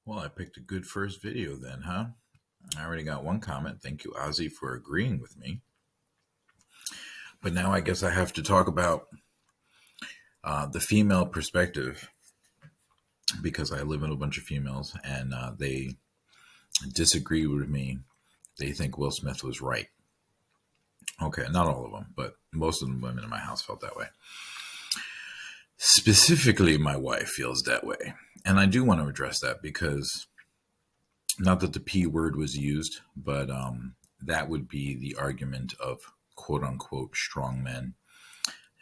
Well, I picked a good first video then, huh? I already got one comment. Thank you, Ozzy, for agreeing with me. But now I guess I have to talk about the female perspective because I live with a bunch of females and they disagree with me. They think Will Smith was right. Okay, not all of them, but most of the women in my house felt that way. Specifically, my wife feels that way. And I do want to address that because not that the P word was used, but that would be the argument of quote unquote strong men.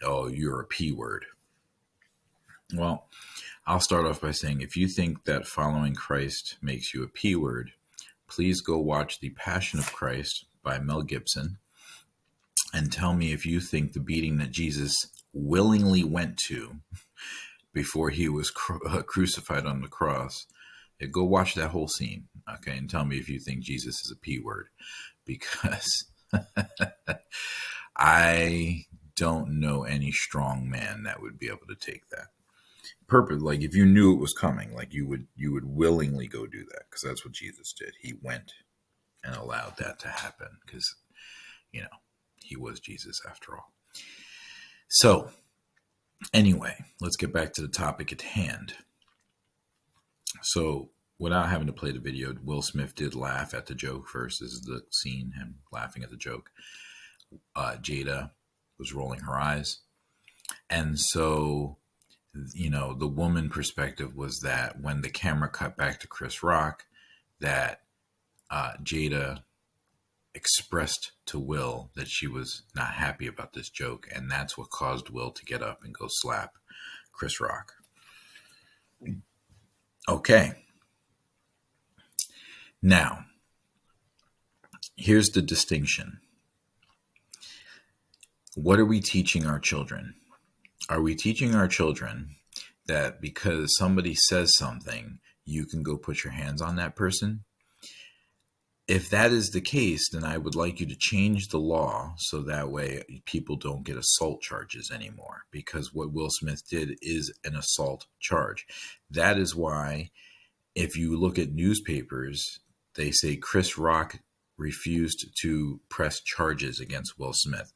Oh, you're a P word. Well, I'll start off by saying if you think that following Christ makes you a P word, please go watch The Passion of Christ by Mel Gibson and tell me if you think the beating that Jesus willingly went to before he was crucified on the cross. Go watch that whole scene, okay, and tell me if you think Jesus is a P word, because I don't know any strong man that would be able to take that. Purpose, like if you knew it was coming, like you would willingly go do that, because that's what Jesus did. He went and allowed that to happen because, he was Jesus after all. So anyway, let's get back to the topic at hand. So without having to play the video, Will Smith did laugh at the joke first. This is the scene, him laughing at the joke. Jada was rolling her eyes. And so, the woman perspective was that when the camera cut back to Chris Rock, that Jada expressed to Will that she was not happy about this joke. And that's what caused Will to get up and go slap Chris Rock. Okay. Now, here's the distinction. What are we teaching our children? Are we teaching our children that because somebody says something, you can go put your hands on that person? If that is the case, then I would like you to change the law so that way people don't get assault charges anymore, because what Will Smith did is an assault charge. That is why if you look at newspapers, they say Chris Rock refused to press charges against Will Smith.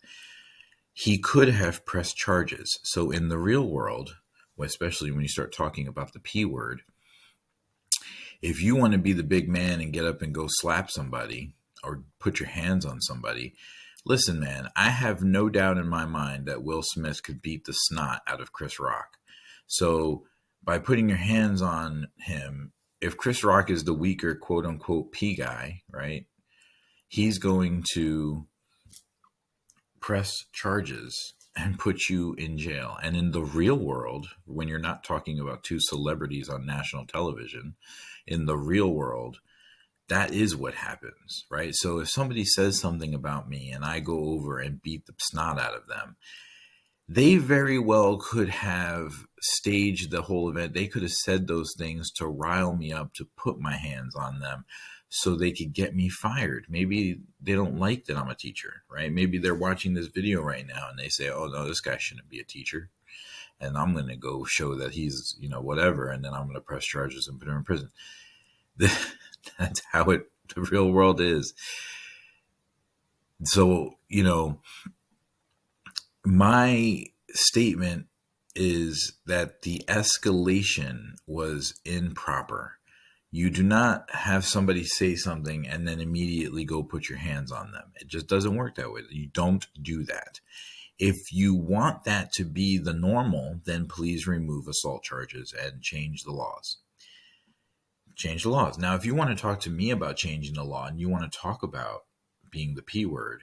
He could have pressed charges. So in the real world, especially when you start talking about the P word, if you want to be the big man and get up and go slap somebody or put your hands on somebody, listen, man, I have no doubt in my mind that Will Smith could beat the snot out of Chris Rock. So by putting your hands on him, if Chris Rock is the weaker, quote unquote, P guy, right, he's going to press charges and put you in jail. And in the real world, when you're not talking about two celebrities on national television, in the real world, that is what happens, right? So if somebody says something about me and I go over and beat the snot out of them, they very well could have staged the whole event. They could have said those things to rile me up, to put my hands on them so they could get me fired. Maybe they don't like that I'm a teacher, right? Maybe they're watching this video right now and they say, oh no, this guy shouldn't be a teacher. And I'm going to go show that he's, whatever. And then I'm going to press charges and put him in prison. That's how the real world is. So, my statement is that the escalation was improper. You do not have somebody say something and then immediately go put your hands on them. It just doesn't work that way. You don't do that. If you want that to be the normal, then please remove assault charges and change the laws. Change the laws. Now, if you want to talk to me about changing the law and you want to talk about being the P word,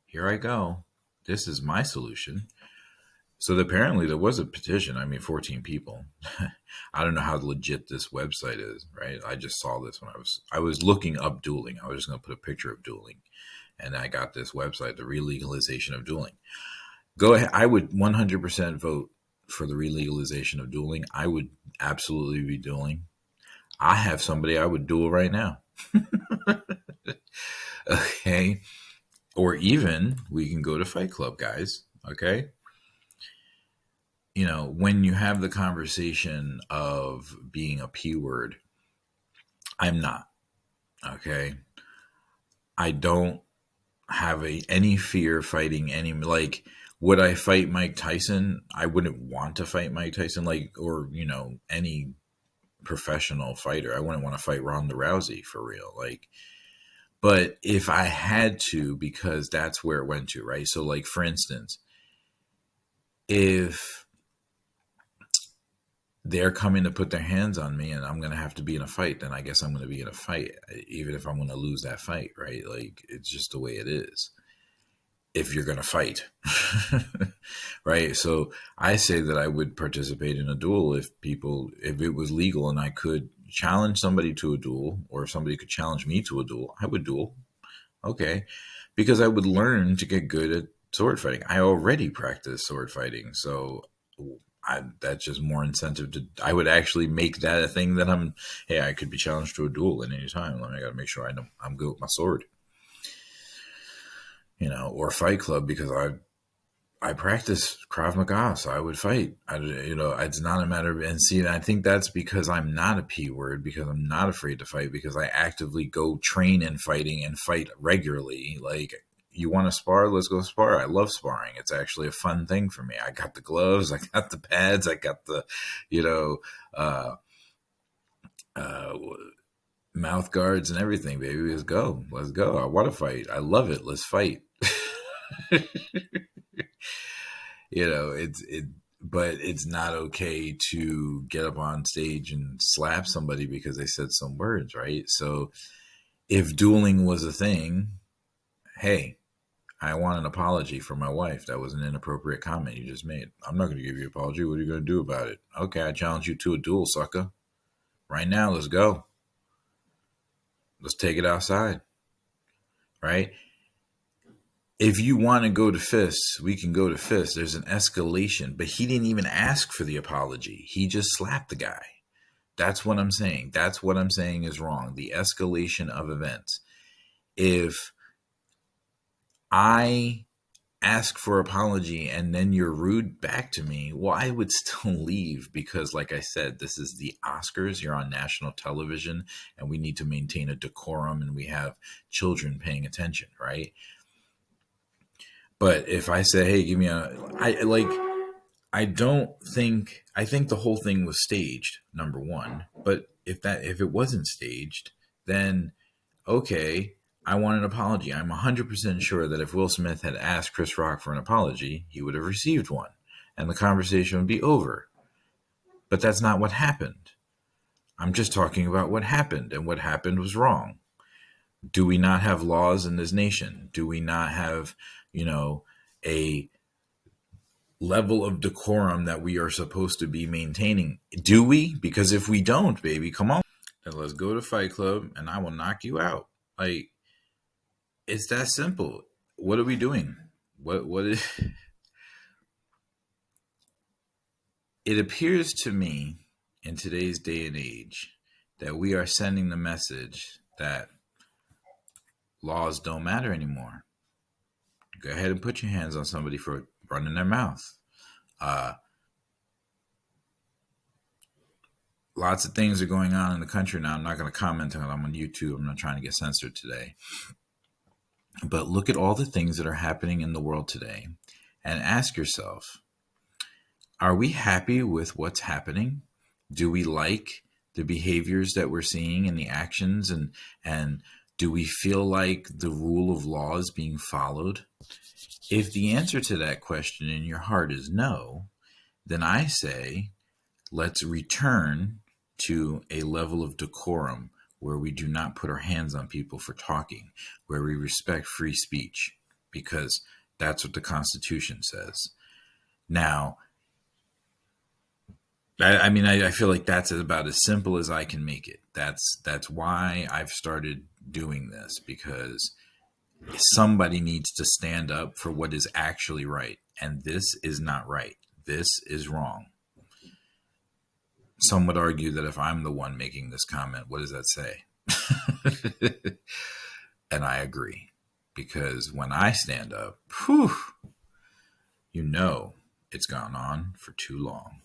here I go. This is my solution. So apparently there was a petition. 14 people. I don't know how legit this website is, right? I just saw this when I was looking up dueling. I was just going to put a picture of dueling. And I got this website, the relegalization of dueling. Go ahead. I would 100% vote for the relegalization of dueling. I would absolutely be dueling. I have somebody I would duel right now. Okay. Or even we can go to Fight Club, guys. Okay. When you have the conversation of being a P word, I'm not. Okay. I don't have any fear fighting any, like, would I fight Mike Tyson? I wouldn't want to fight Mike Tyson, like, or, any professional fighter. I wouldn't want to fight Ronda Rousey for real. Like, but if I had to, because that's where it went to, right? So, like, for instance, if they're coming to put their hands on me and I'm going to have to be in a fight, then I guess I'm going to be in a fight, even if I'm going to lose that fight, right? Like, it's just the way it is. If you're going to fight, right? So I say that I would participate in a duel if it was legal and I could challenge somebody to a duel, or if somebody could challenge me to a duel, I would duel. Okay. Because I would learn to get good at sword fighting. I already practice sword fighting. So that's just more incentive I would actually make that a thing that hey, I could be challenged to a duel at any time. I got to make sure I'm good with my sword, or Fight Club, because I practice Krav Maga, so I would fight. It's not a matter of, and see, I think that's because I'm not a P word, because I'm not afraid to fight, because I actively go train in fighting and fight regularly. Like, you want to spar? Let's go spar. I love sparring. It's actually a fun thing for me. I got the gloves, I got the pads, I got the, uh, uh, mouth guards and everything, baby. Let's go. Let's go. I want to fight. I love it. Let's fight. But it's not okay to get up on stage and slap somebody because they said some words, right? So if dueling was a thing, hey, I want an apology from my wife. That was an inappropriate comment you just made. I'm not going to give you an apology. What are you going to do about it? Okay, I challenge you to a duel, sucker. Right now, let's go. Let's take it outside, right? If you want to go to fists, we can go to fists. There's an escalation, but he didn't even ask for the apology. He just slapped the guy. That's what I'm saying. That's what I'm saying is wrong. The escalation of events. If I ask for apology and then you're rude back to me, well, I would still leave, because, like I said, this is the Oscars. You're on national television and we need to maintain a decorum, and we have children paying attention, right? But if I say, hey, give me I think the whole thing was staged, number one. But if it wasn't staged, then okay, I want an apology. I'm 100% sure that if Will Smith had asked Chris Rock for an apology, he would have received one, and the conversation would be over. But that's not what happened. I'm just talking about what happened, and what happened was wrong. Do we not have laws in this nation? Do we not have, a level of decorum that we are supposed to be maintaining? Do we? Because if we don't, baby, come on. Then let's go to Fight Club and I will knock you out. Like, it's that simple. What are we doing? What is It appears to me in today's day and age that we are sending the message that laws don't matter anymore. Go ahead and put your hands on somebody for running their mouth. Lots of things are going on in the country now. I'm not going to comment on it. I'm on YouTube. I'm not trying to get censored today. But look at all the things that are happening in the world today and ask yourself, are we happy with what's happening? Do we like the behaviors that we're seeing and the actions? And do we feel like the rule of law is being followed? If the answer to that question in your heart is no, then I say, let's return to a level of decorum where we do not put our hands on people for talking, where we respect free speech, because that's what the Constitution says. Now, I feel like that's about as simple as I can make it. That's why I've started doing this, because somebody needs to stand up for what is actually right. And this is not right. This is wrong. Some would argue that if I'm the one making this comment, what does that say? And I agree, because when I stand up, it's gone on for too long.